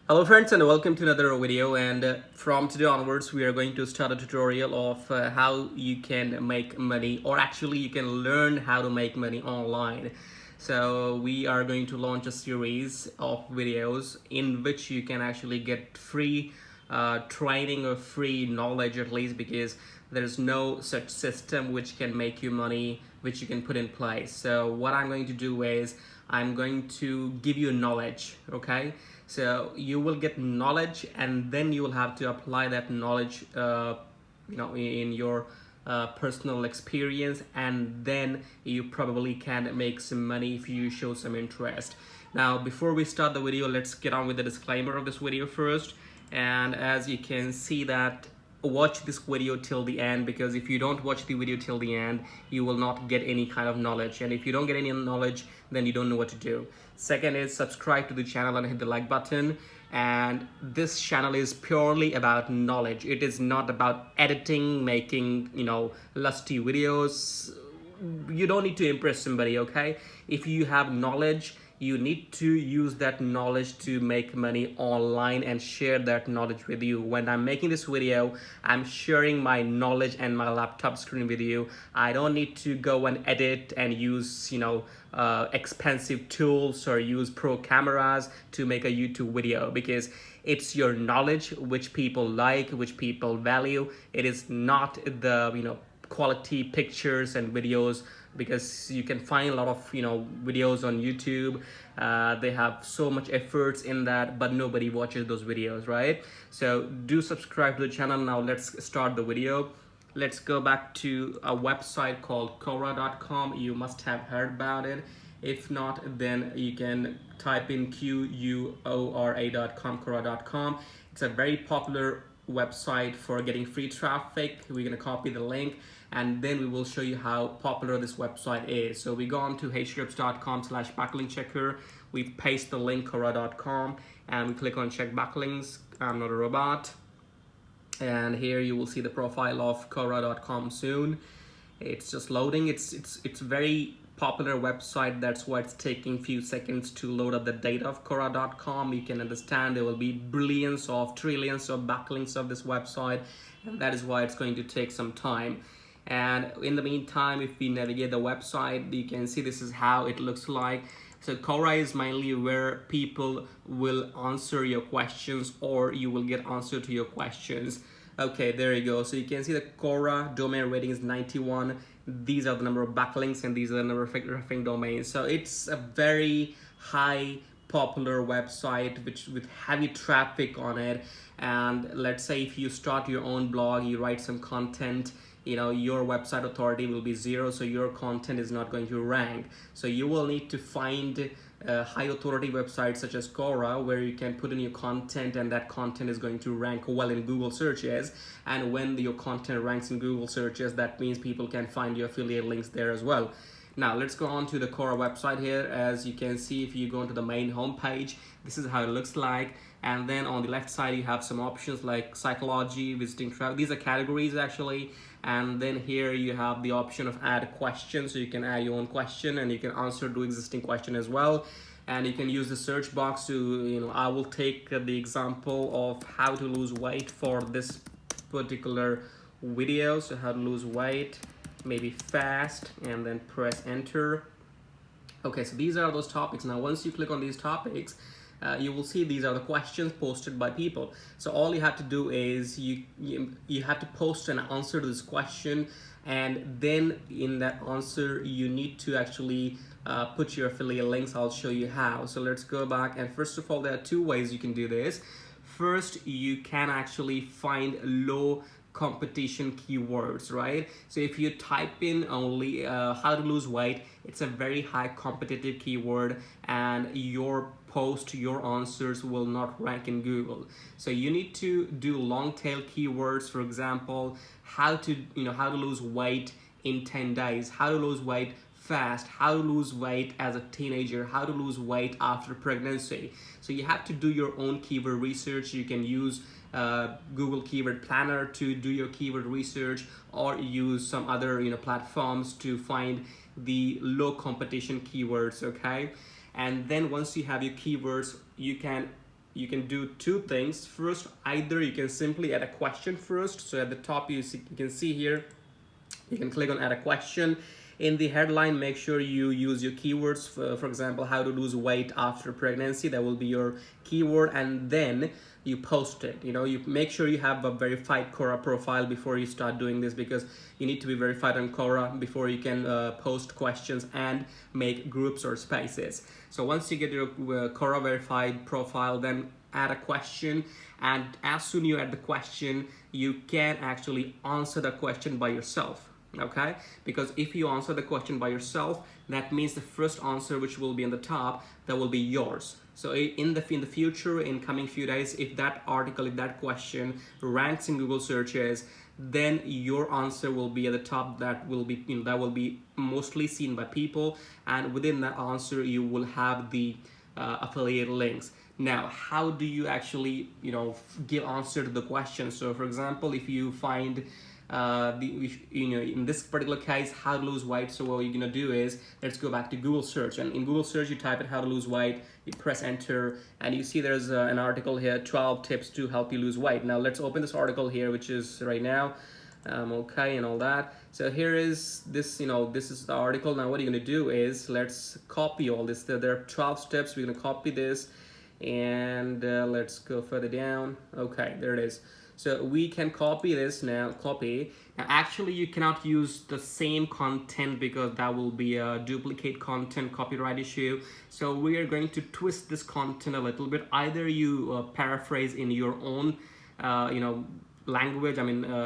Hello friends and welcome to another video, and from today onwards we are going to start a tutorial of how you can make money, or actually you can learn how to make money online. So we are going to launch a series of videos in which you can actually get free training or free knowledge, at least, because there's no such system which can make you money which you can put in place. So what I'm going to do is I'm going to give you knowledge, okay? So you will get knowledge, and then you will have to apply that knowledge in your personal experience, and then you probably can make some money if you show some interest. Now before we start the video, let's get on with the disclaimer of this video first. And as you can see that, watch this video till the end, because if you don't watch the video till the end, you will not get any kind of knowledge, and if you don't get any knowledge, then you don't know what to do. Second is subscribe to the channel and hit the like button. And this channel is purely about knowledge. It is not about editing, making lusty videos. You don't need to impress somebody, okay? If you have knowledge, you need to use that knowledge to make money online and share that knowledge with you. When I'm making this video, I'm sharing my knowledge and my laptop screen with you. I don't need to go and edit and use expensive tools or use pro cameras to make a YouTube video, because it's your knowledge which people like, which people value. It is not the quality pictures and videos, because you can find a lot of videos on YouTube. They have so much efforts in that, but nobody watches those videos, right? So do subscribe to the channel. Now let's start the video. Let's go back to a website called quora.com. You must have heard about it. If not, then you can type in quora.com, quora.com. It's a very popular website for getting free traffic. We're going to copy the link, and then we will show you how popular this website is. So we go on to hrefs.com/backlink checker. We paste the link quora.com, and we click on check backlinks. I'm not a robot. And here you will see the profile of quora.com soon. It's just loading. It's very popular website. That's why it's taking few seconds to load up the data of quora.com. You can understand there will be billions of trillions of backlinks of this website, and that is why it's going to take some time. And in the meantime, if we navigate the website, you can see this is how it looks like. So Quora is mainly where people will answer your questions, or you will get answer to your questions. Okay, there you go. So you can see the Quora domain rating is 91. These are the number of backlinks, and these are the number of referring domains. So it's a very high popular website with heavy traffic on it. And let's say if you start your own blog, you write some content, your website authority will be 0, so your content is not going to rank. So you will need to find high authority websites such as Quora, where you can put in your content, and that content is going to rank well in Google searches. And when your content ranks in Google searches, that means people can find your affiliate links there as well. Now let's go on to the Quora website here. As you can see, if you go into the main home page, this is how it looks like. And then on the left side, you have some options like psychology, visiting travel. These are categories actually. And then here you have the option of add questions. So you can add your own question, and you can answer to existing question as well. And you can use the search box to, I will take the example of how to lose weight for this particular video. So how to lose weight, maybe fast, and then press enter. Okay, so these are those topics. Now once you click on these topics, you will see these are the questions posted by people. So all you have to do is you have to post an answer to this question, and then in that answer you need to actually put your affiliate links. I'll show you how. So let's go back, and first of all, there are two ways you can do this. First, you can actually find low competition keywords, right? So if you type in only how to lose weight, it's a very high competitive keyword, and your post, your answers will not rank in Google. So you need to do long tail keywords. For example, how to lose weight in 10 days, how to lose weight fast, how to lose weight as a teenager, how to lose weight after pregnancy. So you have to do your own keyword research. You can use Google Keyword Planner to do your keyword research, or use some other platforms to find the low competition keywords, okay? And then once you have your keywords, you can you can do two things. First, either you can simply add a question first. So at the top you can see here, you can click on add a question. In the headline, make sure you use your keywords. For example, how to lose weight after pregnancy, that will be your keyword, and then you post it. You make sure you have a verified Quora profile before you start doing this, because you need to be verified on Quora before you can post questions and make groups or spaces. So once you get your Quora verified profile, then add a question, and as soon you add the question, you can actually answer the question by yourself. Okay, because if you answer the question by yourself, that means the first answer, which will be in the top, that will be yours. So in the future, in coming few days, if that article, if that question ranks in Google searches, then your answer will be at the top. That will be that will be mostly seen by people, and within that answer you will have the affiliate links. Now, how do you actually give answer to the question? So for example, if you find in this particular case, how to lose weight, so what you're gonna do is, let's go back to Google search, and in Google search you type in how to lose weight, you press enter, and you see there's an article here, 12 tips to help you lose weight. Now let's open this article here, which is right now, okay, and all that. So here is this, this is the article. Now what you're gonna do is, let's copy all this. There are 12 steps. We're gonna copy this, and let's go further down. Okay, there it is. So we can copy this now, Now actually you cannot use the same content, because that will be a duplicate content copyright issue. So we are going to twist this content a little bit. Either you paraphrase in your own, language,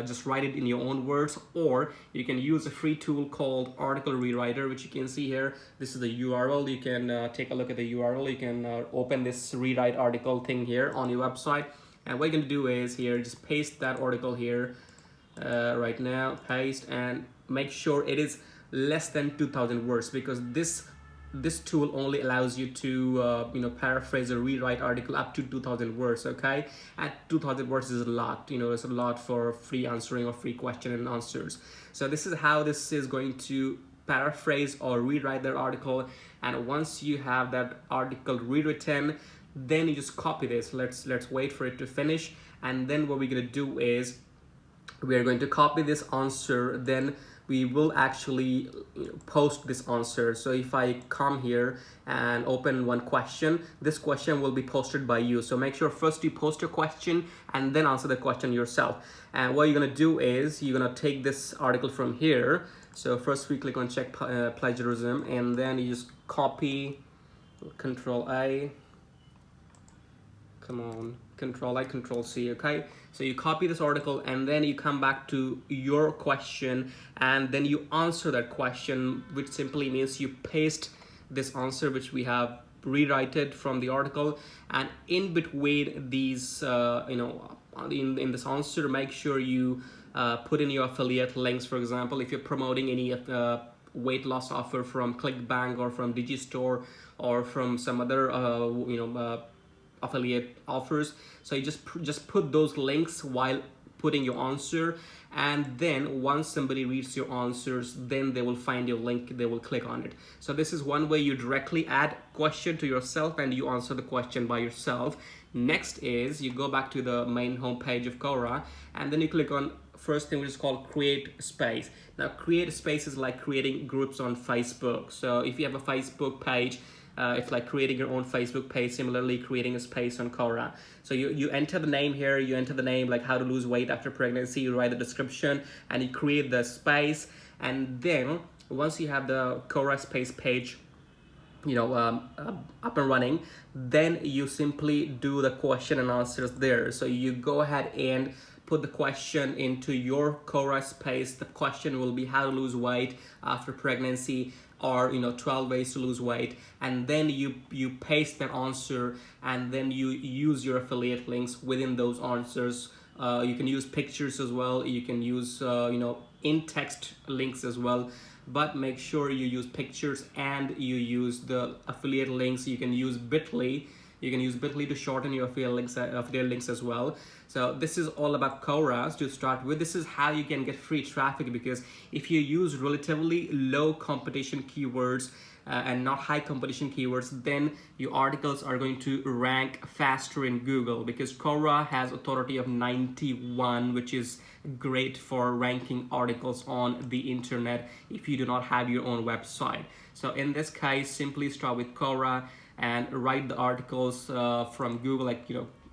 just write it in your own words, or you can use a free tool called Article Rewriter, which you can see here. This is the URL. You can take a look at the URL. You can open this rewrite article thing here on your website. And what you're going to do is here, just paste that article here right now, paste, and make sure it is less than 2,000 words, because this tool only allows you to paraphrase or rewrite article up to 2,000 words. Okay, at 2,000 words is a lot. It's a lot for free answering or free question and answers. So this is how this is going to paraphrase or rewrite their article. And once you have that article rewritten, then you just copy this. Let's wait for it to finish, and then what we're gonna do is, we are going to copy this answer, then we will actually post this answer. So if I come here and open one question, this question will be posted by you. So make sure first you post your question and then answer the question yourself. And what you're gonna do is, you're gonna take this article from here. So first we click on check plagiarism, and then you just copy, Control A, come on, Control I, Control C. Okay, so you copy this article, and then you come back to your question, and then you answer that question, which simply means you paste this answer which we have rewritten from the article, and in between these in this answer, make sure you put in your affiliate links. For example, if you're promoting any weight loss offer from ClickBank or from Digistore or from some other affiliate offers, so you just put those links while putting your answer, and then once somebody reads your answers, then they will find your link, they will click on it. So this is one way you directly add question to yourself and you answer the question by yourself. Next is, you go back to the main home page of Quora, and then you click on first thing, which is called create space. Now create space is like creating groups on Facebook. So if you have a Facebook page, it's like creating your own Facebook page, similarly creating a space on Quora. So you enter the name here, you enter the name like how to lose weight after pregnancy, you write the description, and you create the space. And then once you have the Quora space page up and running, then you simply do the question and answers there. So you go ahead and put the question into your Quora space. The question will be how to lose weight after pregnancy, or 12 ways to lose weight, and then you paste that answer, and then you use your affiliate links within those answers. You can use pictures as well, you can use in text links as well, but make sure you use pictures and you use the affiliate links. You can use bit.ly. You can use bit.ly to shorten your affiliate links as well. So this is all about Quora to start with. This is how you can get free traffic, because if you use relatively low competition keywords, and not high competition keywords, then your articles are going to rank faster in Google, because Quora has authority of 91, which is great for ranking articles on the internet if you do not have your own website. So in this case, simply start with Quora and write the articles from Google, like,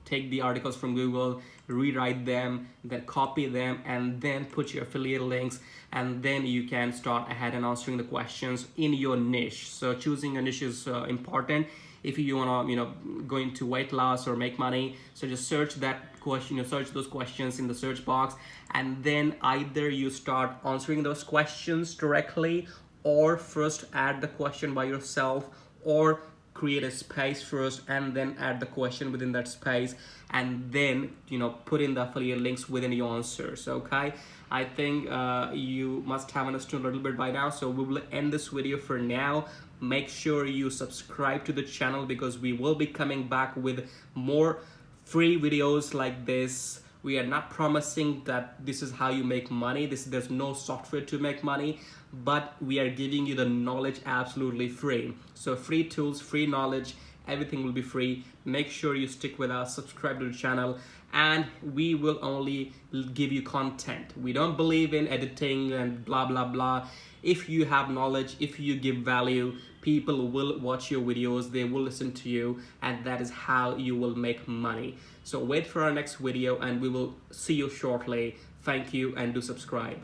take the articles from Google, rewrite them, then copy them, and then put your affiliate links, and then you can start ahead and answering the questions in your niche. So choosing a niche is important. If you want to, go into weight loss or make money, so just search that question, search those questions in the search box, and then either you start answering those questions directly, or first add the question by yourself, or create a space first and then add the question within that space, and then put in the affiliate links within your answers. Okay, I think you must have understood a little bit by now, so we will end this video for now. Make sure you subscribe to the channel, because we will be coming back with more free videos like this. We are not promising that this is how you make money. There's no software to make money, but we are giving you the knowledge absolutely free. So free tools, free knowledge, everything will be free. Make sure you stick with us, subscribe to the channel, and we will only give you content. We don't believe in editing and blah blah blah. If you have knowledge, if you give value, people will watch your videos, they will listen to you, and that is how you will make money. So wait for our next video, and we will see you shortly. Thank you, and do subscribe.